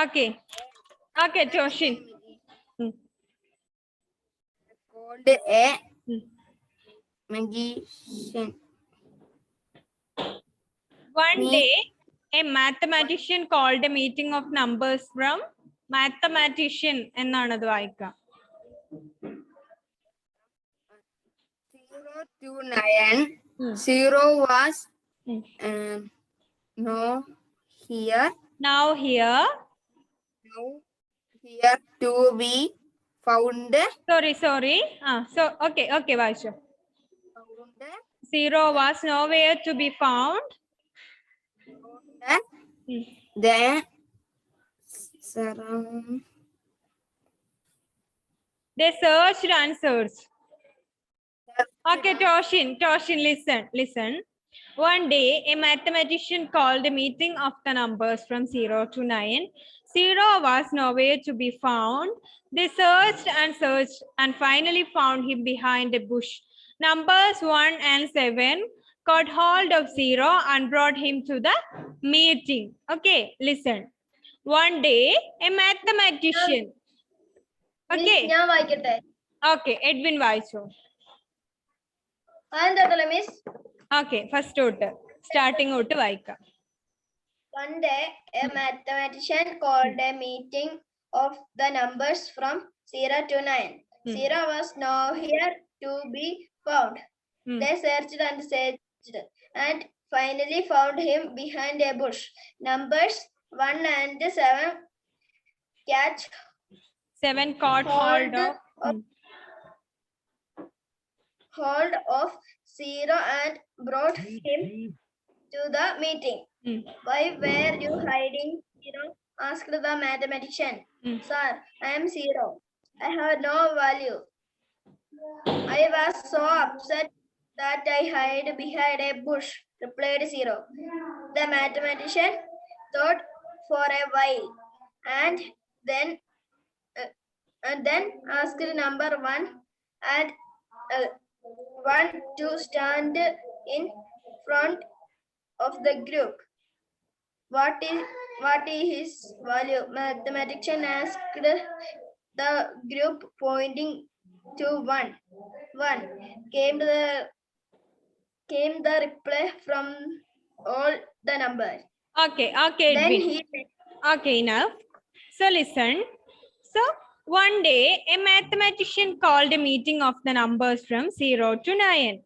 Okay. Okay, Toshin. Called a magician. One day, a mathematician called a meeting of numbers from mathematician എന്നാണത് വായിക്കാം. 0 to 9. 0 was here. Now here to be found. Sorry. So okay, വായിച്ചോ. 0 was nowhere to be found. Then they searched and searched. Okay, Toshin, listen. One day, a mathematician called a meeting of the numbers from 0 to 9. 0 was nowhere to be found. They searched and finally found him behind a bush. Numbers 1 and 7 caught hold of 0 and brought him to the meeting. Okay, listen. One day, a mathematician. Okay. Okay, Edwin വായിച്ചോ. Miss. Okay, first order. Starting out വായിക്കാം. One day, a mathematician called a meeting of the numbers from 0 to 9. 0 was nowhere to be found. They searched and finally found him behind a bush. Numbers 1 and 7 caught hold of 0 and brought him to the meeting. Why were you hiding, 0? Asked the mathematician. Sir, I am 0. I have no value. I was so upset that I hid behind a bush, replied 0. The mathematician thought for a while and then asked number 1 and 1 to stand in front of the group. What is his value? Mathematician asked the group, pointing to 1. 1 came the reply from all the numbers. Okay, Edwin. Okay, enough. So listen. So one day, a mathematician called a meeting of the numbers from 0 to 9.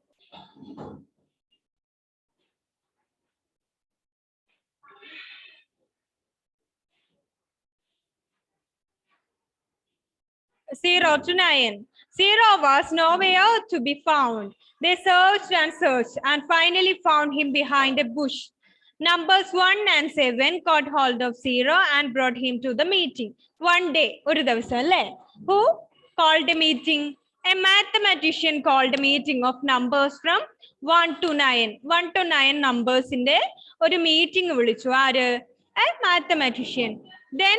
Zero to 9. 0 was nowhere to be found. They searched and finally found him behind a bush. Numbers 1 and 7 caught hold of 0 and brought him to the meeting. One day, who called a meeting? A mathematician called a meeting of numbers from 1 to 9. 1 to 9 numbers in the meeting. A mathematician. Then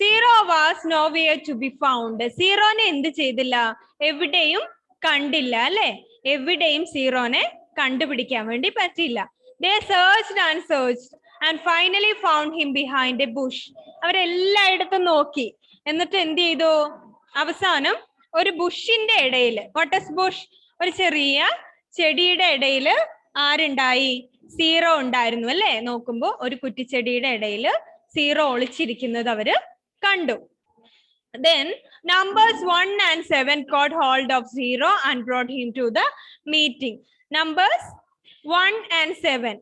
0 was nowhere to be found. 0 ne endu cheyidilla? Evideyum kandilla alle. Evideyum 0 ne kandupidikkan vendi pattilla. They searched and finally found him behind a bush. അവരെല്ലായിടത്തും നോക്കി. എന്നിട്ട് എന്ത് ചെയ്തു? അവസാനം ഒരു ബുഷിന്റെ ഇടയിൽ, what is Bush? ഒരു ചെറിയ ചെടിയുടെ ഇടയിൽ ആരുണ്ടായി? 0 ഉണ്ടായിരുന്നു അല്ലേ? നോക്കുമ്പോ ഒരു കുറ്റിച്ചെടിയുടെ ഇടയിൽ 0 ഒളിച്ചിരിക്കുന്നത് അവര് കണ്ടു. Then numbers 1 and 7 caught hold of 0 and brought him to the meeting. Numbers 1 and 7.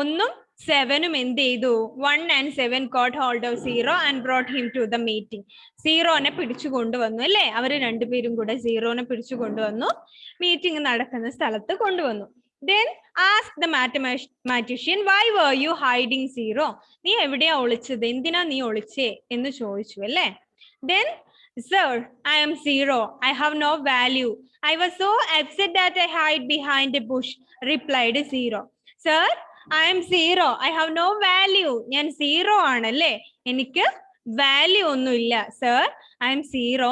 1 ഉം 7 ഉം എന്ത് ചെയ്തു? 1 and 7 caught hold of 0 and brought him to the meeting. 0 നെ പിടിച്ചു കൊണ്ടുവന്നു അല്ലേ? അവര് രണ്ടുപേരും കൂടെ 0 നെ പിടിച്ചു കൊണ്ടുവന്നു, മീറ്റിംഗ് നടക്കുന്ന സ്ഥലത്ത് കൊണ്ടുവന്നു. Then asked the mathematician, why were you hiding 0? നീ എവിടെയാ ഒളിച്ചത്? എന്തിനാ നീ ഒളിച്ചേ എന്ന് ചോദിച്ചു അല്ലേ? Then, sir, I am 0. I have no value. I was so upset that I hid behind a bush, replied 0. Sir, I am 0. I have no value. ഞാൻ 0 ആണല്ലേ, എനിക്ക് വാല്യൂ ഒന്നുമില്ല. Sir, I am 0.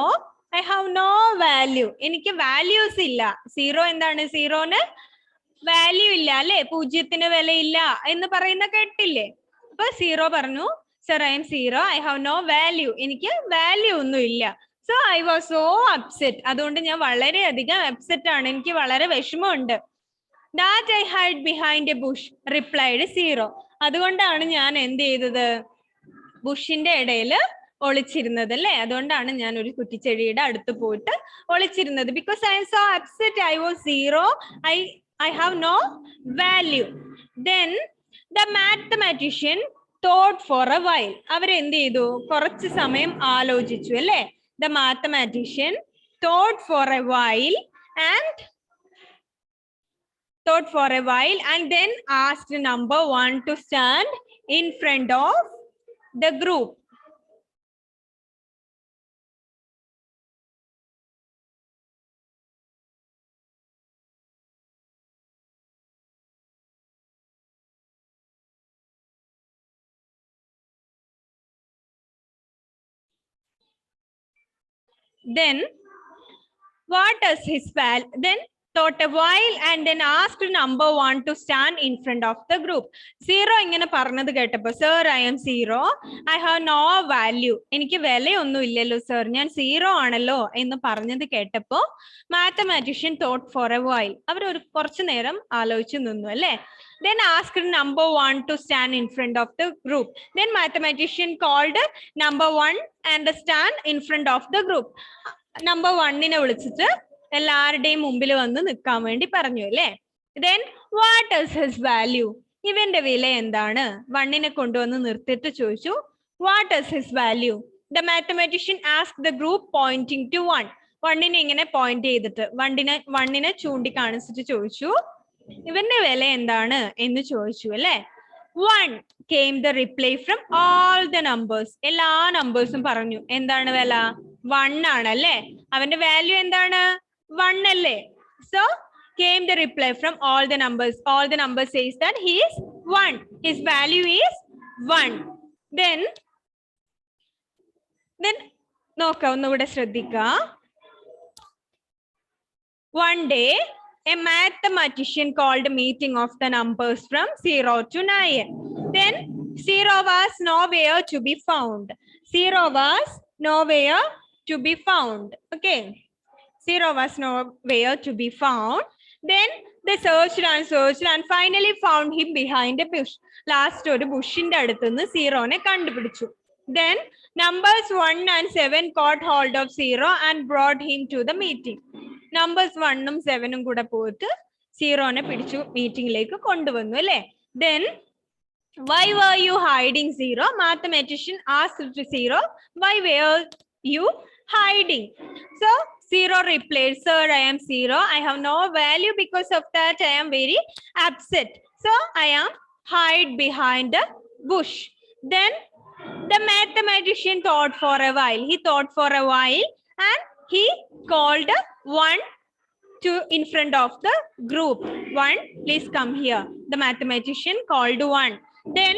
I have no value. എനിക്ക് values ഇല്ല. 0 എന്താണ്? 0ന് value ഇല്ല അല്ലെ, പൂജ്യത്തിന് വിലയില്ല എന്ന് പറയുന്ന കേട്ടില്ലേ? അപ്പൊ 0 പറഞ്ഞു, Sir, I am 0. I have no value. എനിക്ക് വാല്യൂ ഒന്നും ഇല്ല. So I was so upset. അതുകൊണ്ട് ഞാൻ വളരെയധികം upset ആണ്. എനിക്ക് വളരെ വിഷമമുണ്ട്. That I hide behind a bush, replied 0. അതുകൊണ്ടാണ് ഞാൻ എന്ത് ചെയ്തത്? ബുഷിന്റെ ഇടയിൽ ഒളിച്ചിരുന്നത് അല്ലേ? അതുകൊണ്ടാണ് ഞാൻ ഒരു കുറ്റിച്ചെടിയുടെ അടുത്ത് പോയിട്ട് ഒളിച്ചിരുന്നത്. Because I am so upset. I was 0. I have no value. Then the mathematician thought for a while. അവരെന്ത് ചെയ്തു? കുറച്ച് സമയം ആലോചിച്ചു അല്ലേ? The mathematician thought for a while and then asked number 1 to stand in front of the group. Then what does his value? Then thought a while and then asked number 1 to stand in front of the group. 0 ഇങ്ങനെ പറഞ്ഞത് കേട്ടപ്പോൾ, sir, I am 0. I have no value. എനിക്ക് വിലയൊന്നും ഇല്ലല്ലോ sir, ഞാൻ 0 ആണല്ലോ എന്ന് പറഞ്ഞത് കേട്ടപ്പോൾ mathematician thought for a while. അവർ ഒരു കുറച്ചു നേരം ആലോചിച്ചു നിന്നു അല്ലേ? Then asked number 1 to stand in front of the group. Then mathematician called number 1 and stand in front of the group. Number 1 വിളിച്ചിട്ട് എല്ലാവരുടെയും മുമ്പിൽ വന്ന് നിൽക്കാൻ വേണ്ടി പറഞ്ഞു അല്ലേ? Then what is his value? ഇവന്റെ വില എന്താണ്? 1 കൊണ്ടുവന്ന് നിർത്തിയിട്ട് ചോദിച്ചു, what is his value? The mathematician asked the group pointing to 1. 1 ഇങ്ങനെ പോയിന്റ് ചെയ്തിട്ട് 1 ചൂണ്ടിക്കാണിച്ചിട്ട് ചോദിച്ചു, ഇവന്റെ വില എന്താണ് എന്ന് ചോദിച്ചു അല്ലേ? 1 came the reply from all the numbers. എല്ലാ നമ്പേഴ്സും പറഞ്ഞു എന്താണ് വില? 1 ആണല്ലേ? അവന്റെ വാല്യൂ എന്താണ്? 1 അല്ലേ? So came the reply from all the numbers. All the numbers says that he is 1. His value is 1. Then നോക്കാം, ഒന്നുകൂടെ ശ്രദ്ധിക്കുക. One day a mathematician called a meeting of the numbers from 0 to 9. Then 0 was nowhere to be found. 0 was nowhere to be found. Okay. 0 was nowhere to be found. Then they searched and finally found him behind a bush. Last ഒരു ബുഷിന്റെ അടുത്ത് നിന്ന് 0 കണ്ടുപിടിച്ചു. Then numbers 1 and 7 caught hold of 0 and brought him to the meeting. Numbers 1 ഉം 7 ഉം കൂടെ പോയിട്ട് 0 പിടിച്ചു മീറ്റിംഗിലേക്ക് കൊണ്ടുവന്നു അല്ലേ? Then why were you hiding 0? Mathematician asked 0, why were you hiding? So 0 replied, sir, I am 0. I have no value. Because of that, I am very upset. So I am hide behind the bush. Then the mathematician thought for a while. He thought for a while and he called 1 to in front of the group. 1, please come here. The mathematician called 1. Then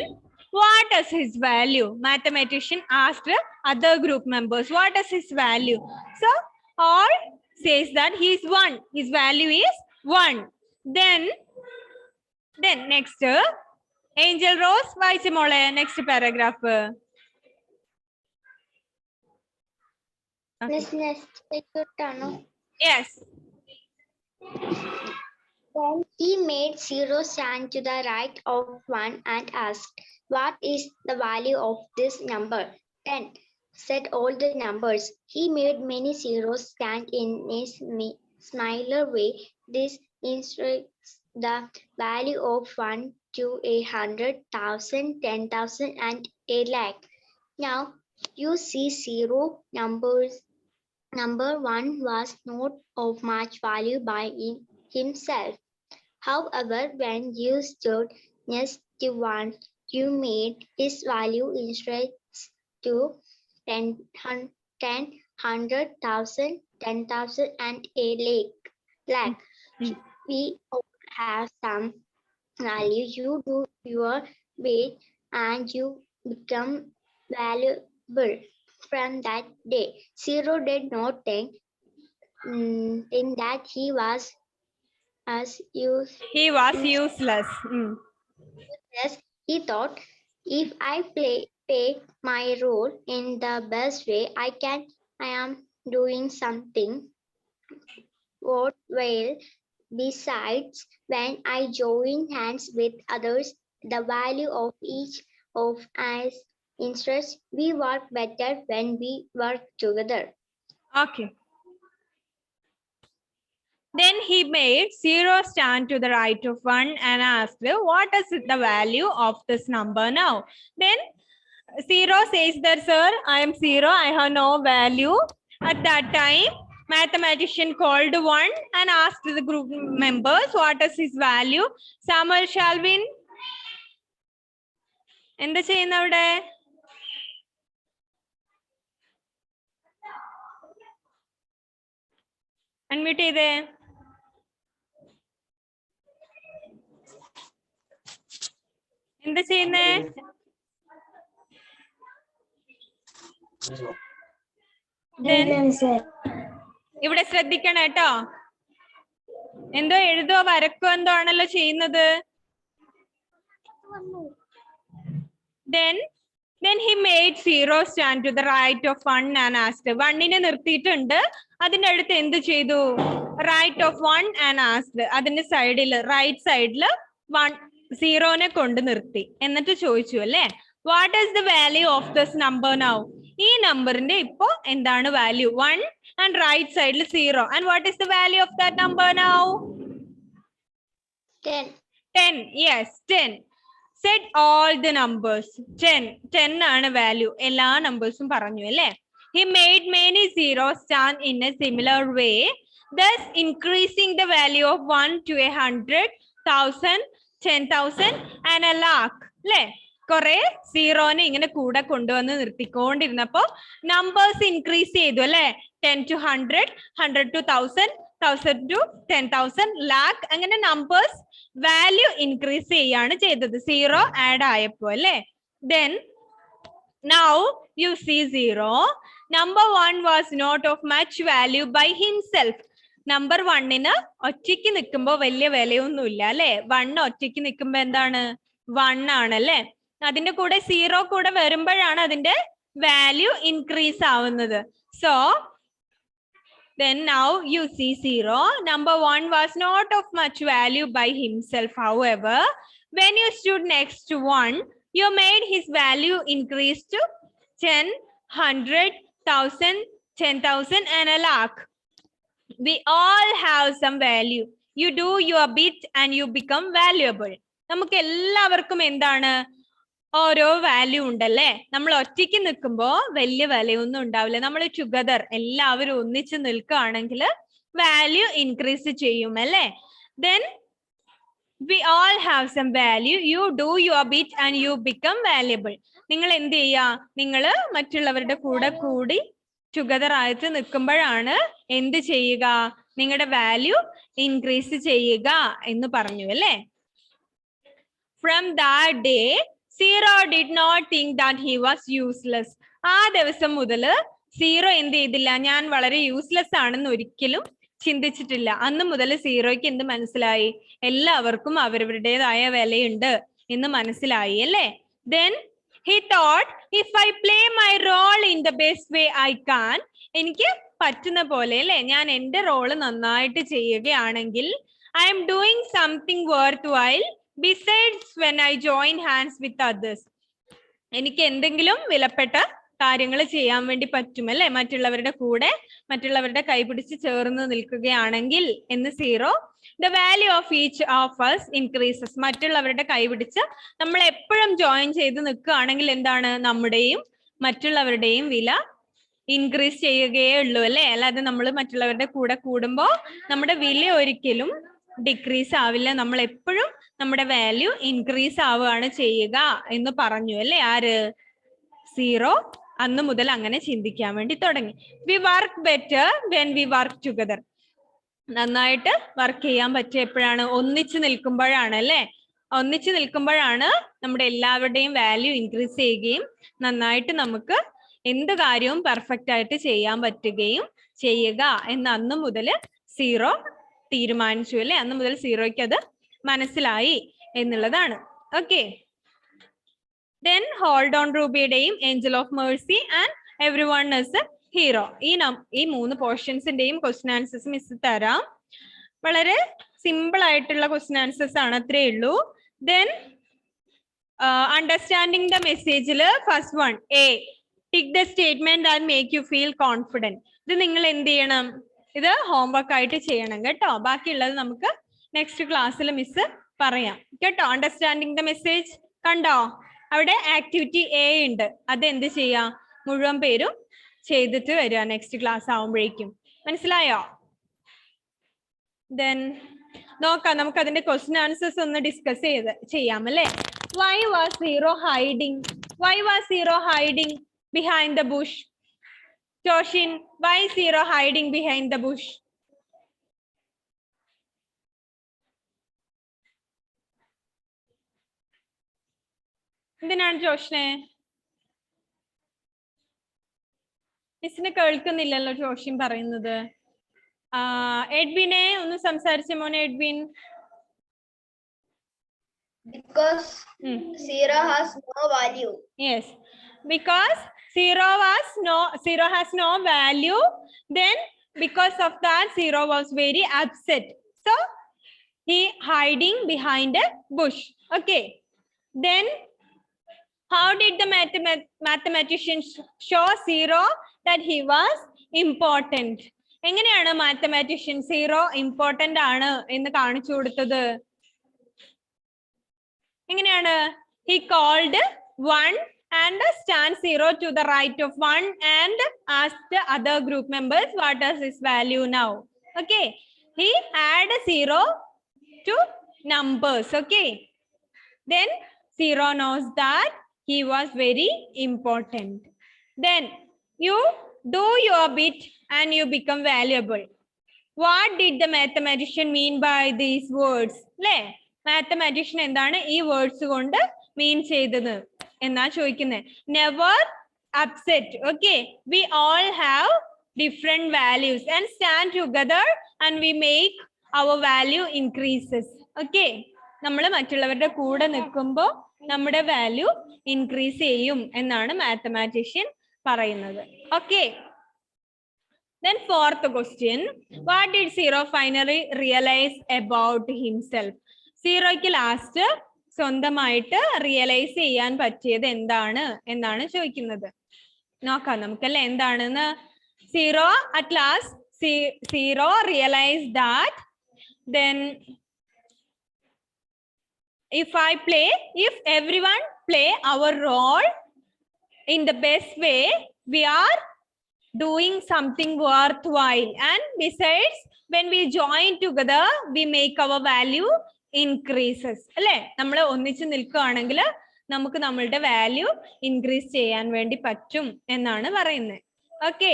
what is his value? Mathematician asked other group members, what is his value? So all says that he is 1. His value is 1. Then next, Angel Rose, വായിച്ചു മോളെ next paragraph. Yes. Then he made 0 stand to the right of 1 and asked, what is the value of this number? 10, said all the numbers. He made many zeros stand in a similar way. This illustrates the value of 1 to 100,000, 10,000 and a lakh. Now you see 0 numbers. Number 1 was not of much value by himself. However, when you stood next to 1, you made his value increase to 10, 100,000, 10,000 and a lakh. We all have some value. You do your bit and you become valuable. From that day, 0 did not think that he was useless. He thought, if I take my role in the best way I can. I am doing something worthwhile. Besides, when I join hands with others, the value of each of us interests, we work better when we work together. Okay. Then he made 0 stand to the right of 1 and asked, what is the value of this number now? Then 0 says that, sir, I am 0. I have no value. At that time, mathematician called 1 and asked the group members, what is his value? Samuel Shalvin. എന്താ ചെയ്യുന്ന അവിടെ? Unmute ചെയ്തേ. എന്താ ചെയ്യുന്നേ? ഇവിടെ ശ്രദ്ധിക്കണം കേട്ടോ. എന്തോ എഴുതോ വരക്കോ എന്തോ ആണല്ലോ ചെയ്യുന്നത്. Then he made 0 stand to the right of 1 and asked. 1നെ നിർത്തിയിട്ടുണ്ട്. അതിന്റെ അടുത്ത് എന്ത് ചെയ്തു? Right of 1 and asked. അതിന്റെ സൈഡിൽ റൈറ്റ് സൈഡിൽ 0നെ കൊണ്ട് നിർത്തി. എന്നിട്ട് ചോദിച്ചു അല്ലേ, what is the value of this number now? ഈ നമ്പറിന്റെ ഇപ്പോ എന്താണ് value? 1 and right side 0. And what is the value of that number now? 10. Yes, 10. Said all the numbers. 10 ആണ് വാല്യൂ. എല്ലാ നമ്പേഴ്സും പറഞ്ഞു അല്ലേ. He made many zeros stand in a similar way, thus increasing the value of 1 to 100, 1000, 10,000 and a lakh. അല്ലേ? കുറെ സീറോനെ ഇങ്ങനെ കൂടെ കൊണ്ടുവന്ന് നിർത്തിക്കൊണ്ടിരുന്നപ്പോ numbers increase ചെയ്തു അല്ലെ. 10 to 100, 100 to 1000, 1000 to 10,000, lakh, അങ്ങനെ നമ്പേഴ്സ് വാല്യൂ ഇൻക്രീസ് ചെയ്യാണ് ചെയ്തത് സീറോ ആഡ് ആയപ്പോ അല്ലെ. Then now you see 0. Number 1 was not of much value by himself. Number 1ന് ഒറ്റയ്ക്ക് നിൽക്കുമ്പോ വലിയ വിലയൊന്നുമില്ല അല്ലെ. 1 ഒറ്റയ്ക്ക് നിൽക്കുമ്പോ എന്താണ്? 1 ആണല്ലേ. അതിന്റെ കൂടെ 0 കൂടെ വരുമ്പോഴാണ് അതിന്റെ വാല്യൂ ഇൻക്രീസ് ആവുന്നത്. So then now you see 0. Number 1 was not of much value by himself. However, when you stood next to 1, you made his value increase to 10, 100, 1000, 10,000 and a lakh. We all have some value. You do your bit and you become valuable. നമുക്ക് എല്ലാവർക്കും എന്താണ്? ഓരോ value ഉണ്ടല്ലേ. നമ്മൾ ഒറ്റയ്ക്ക് നിൽക്കുമ്പോ വലിയ വിലയൊന്നും ഉണ്ടാവില്ല. നമ്മൾ ടുഗദർ എല്ലാവരും ഒന്നിച്ച് നിൽക്കുകയാണെങ്കിൽ വാല്യൂ ഇൻക്രീസ് ചെയ്യും അല്ലേ. Then we all have some value. You do your bit and you become valuable. നിങ്ങൾ എന്ത് ചെയ്യാ? നിങ്ങൾ മറ്റുള്ളവരുടെ കൂടെ കൂടി ടുഗദർ ആയിട്ട് നിൽക്കുമ്പോഴാണ് എന്ത് ചെയ്യുക? നിങ്ങളുടെ വാല്യൂ ഇൻക്രീസ് ചെയ്യുക എന്ന് പറഞ്ഞു അല്ലേ. From that day, 0 did not think that he was useless. ആ ദിവസം മുതൽ 0 എന്ത് ചെയ്തില്ല? ഞാൻ വളരെ യൂസ്ലെസ് ആണെന്ന് ഒരിക്കലും ചിന്തിച്ചിട്ടില്ല. അന്ന് മുതൽ 0ക്ക് എന്ത് മനസ്സിലായി? എല്ലാവർക്കും അവരവരുടേതായ വിലയുണ്ട് എന്ന് മനസ്സിലായി അല്ലേ. Then he thought, if I play my role in the best way I can, എനിക്ക് പറ്റുന്ന പോലെ അല്ലേ, ഞാൻ എൻ്റെ റോള് നന്നായിട്ട് ചെയ്യുകയാണെങ്കിൽ, I am doing something worthwhile besides when I join hands with others. എനിക്ക് എന്തെങ്കിലും വിലപ്പെട്ട കാര്യങ്ങൾ ചെയ്യാൻ വേണ്ടി പറ്റുമല്ലേ, മറ്റുള്ളവരുടെ കൂടെ മറ്റുള്ളവരുടെ കൈപിടിച്ച് ചേർന്ന് നിൽക്കുകയാണെങ്കിൽ എന്ന് 0. The value of each of us increases. മറ്റുള്ളവരുടെ കൈപിടിച്ച് നമ്മൾ എപ്പോഴും ജോയിൻ ചെയ്ത് നിൽക്കുകയാണെങ്കിൽ എന്താണ്? നമ്മുടെയും മറ്റുള്ളവരുടെയും വില ഇൻക്രീസ് ചെയ്യുകയേ ഉള്ളൂ അല്ലേ. അല്ലാതെ നമ്മൾ മറ്റുള്ളവരുടെ കൂടെ കൂടുമ്പോ നമ്മുടെ വില ഒരിക്കലും ഡിക്രീസ് ആവില്ല. നമ്മൾ എപ്പോഴും നമ്മുടെ വാല്യൂ ഇൻക്രീസ് ആവുകയാണ് ചെയ്യുക എന്ന് പറഞ്ഞു അല്ലേ. ആര്? 0 അന്ന് മുതൽ അങ്ങനെ ചിന്തിക്കാൻ വേണ്ടി തുടങ്ങി. We work better when we work together. നന്നായിട്ട് വർക്ക് ചെയ്യാൻ പറ്റിയ എപ്പോഴാണ്? ഒന്നിച്ച് നിൽക്കുമ്പോഴാണ് അല്ലേ. ഒന്നിച്ച് നിൽക്കുമ്പോഴാണ് നമ്മുടെ എല്ലാവരുടെയും വാല്യൂ ഇൻക്രീസ് ചെയ്യുകയും നന്നായിട്ട് നമുക്ക് എന്ത് കാര്യവും പെർഫെക്റ്റ് ആയിട്ട് ചെയ്യാൻ പറ്റുകയും ചെയ്യുക എന്ന് അന്ന് മുതൽ 0 തീരുമാനിച്ചു അല്ലേ. അന്ന് മുതൽ 0ക്ക് അത് മനസ്സിലായി എന്നുള്ളതാണ്. ഓക്കെ. Then hold on രൂപയുടെയും angel of mercy and everyone is a hero. ഈ 3 പോർഷൻസിന്റെയും ക്വസ്റ്റ്യൻ ആൻസേഴ്സ് മിസ് തരാം. വളരെ സിമ്പിൾ ആയിട്ടുള്ള ക്വസ്റ്റ്യൻ ആൻസേഴ്സ് ആണ്, അത്രേ ഉള്ളൂ. Then understanding the message, first one, A, tick the statement that make you feel confident. ഇത് നിങ്ങൾ എന്ത് ചെയ്യണം? ഇത് ഹോംവർക്ക് ആയിട്ട് ചെയ്യണം കേട്ടോ. ബാക്കിയുള്ളത് നമുക്ക് നെക്സ്റ്റ് ക്ലാസ്സിൽ മിസ് പറയാം കേട്ടോ. അണ്ടർസ്റ്റാൻഡിങ് ദ മെസ്സേജ് കണ്ടോ? അവിടെ ആക്ടിവിറ്റി എ ഉണ്ട്, അത് എന്ത് ചെയ്യാം? മുഴുവൻ പേരും ചെയ്തിട്ട് വരിക നെക്സ്റ്റ് ക്ലാസ് ആവുമ്പോഴേക്കും. മനസ്സിലായോ? Then നോക്കാം, നമുക്ക് അതിന്റെ ക്വസ്റ്റ്യൻ ആൻസേഴ്സ് ഒന്ന് ഡിസ്കസ് ചെയ്യാം അല്ലേ. Why was Zero hiding? Why was Zero hiding behind the bush? Joshin, why is Zero hiding behind the bush? എന്തിനാണ് ജോഷിനെ? മിസ്സിന് കേൾക്കുന്നില്ലല്ലോ ജോഷിൻ പറയുന്നത്. എഡ്വിനെ ഒന്ന് സംസാരിച്ച മോനെ. Edwin. Because zero has no value. Yes, because zero has no value. Then because of that, Zero was very upset. So he hiding behind a bush. Okay. Then how did the mathematician show Zero that he was important? എങ്ങനെയാണ് mathematician zero important ആണ് എന്ന് കാണിച്ചു കൊടുത്തത്? എങ്ങനെയാണ്? He called 1 and stand 0 to the right of 1 and asked the other group members what is his value now. Okay, he add 0 to numbers. Okay, then Zero knows that he was very important. Then you do your bit and you become valuable. What did the mathematician mean by these words? Le mathematician endana ee words കൊണ്ട് mean ചെയ്തത് എന്നാ ചോദിക്കുന്നത്. Never upset. Okay, we all have different values and stand together and we make our value increases. Okay, നമ്മൾ മറ്റുള്ളവരുടെ കൂടെ നിൽക്കുമ്പോൾ നമ്മുടെ value increase ചെയ്യും എന്നാണ് മാത്തമാറ്റീഷ്യൻ പറയുന്നത്. Okay. Then fourth question, what did Zero finally realize about himself? Zeroയ്ക്ക് last സ്വന്തമായിട്ട് റിയലൈസ് ചെയ്യാൻ പറ്റിയത് എന്താണ് എന്നാണ് ചോദിക്കുന്നത്. നോക്കാം നമുക്കല്ലേ എന്താണെന്ന്. Zero at last Zero realized that then if everyone play our role in the best way, we are doing something worthwhile. And besides, when we join together, we make our value increases. അല്ലേ? നമ്മൾ ഒന്നിച്ച് നിൽക്കുകയാണെങ്കിൽ നമുക്ക് നമ്മളുടെ value increase ചെയ്യാൻ വേണ്ടി പറ്റും എന്നാണ് പറയുന്നത്. ഓക്കെ,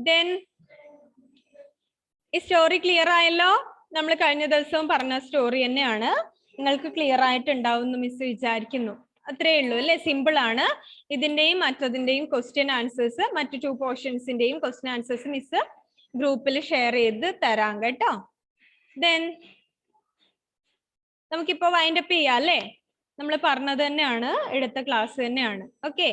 ദെൻ ഈ സ്റ്റോറി ക്ലിയർ ആയല്ലോ? നമ്മൾ കഴിഞ്ഞ ദിവസവും പറഞ്ഞ സ്റ്റോറി തന്നെയാണ്. നിങ്ങൾക്ക് ക്ലിയർ ആയിട്ടുണ്ടാവും എന്ന് മിസ് വിചാരിക്കുന്നു. അത്രേ ഉള്ളൂ അല്ലെ? സിമ്പിൾ ആണ്. ഇതിന്റെയും മറ്റതിന്റെയും ക്വസ്റ്റ്യൻ ആൻസേഴ്സ്, മറ്റു 2 പോർഷൻസിന്റെയും ക്വസ്റ്റ്യൻ ആൻസേഴ്സ് മിസ് ഗ്രൂപ്പിൽ ഷെയർ ചെയ്ത് തരാം കേട്ടോ. ദെൻ നമുക്കിപ്പോ വൈൻഡ് അപ്പ് ചെയ്യാം അല്ലേ? നമ്മൾ പറഞ്ഞത് തന്നെയാണ്, എടുത്ത ക്ലാസ് തന്നെയാണ്. ഓക്കെ.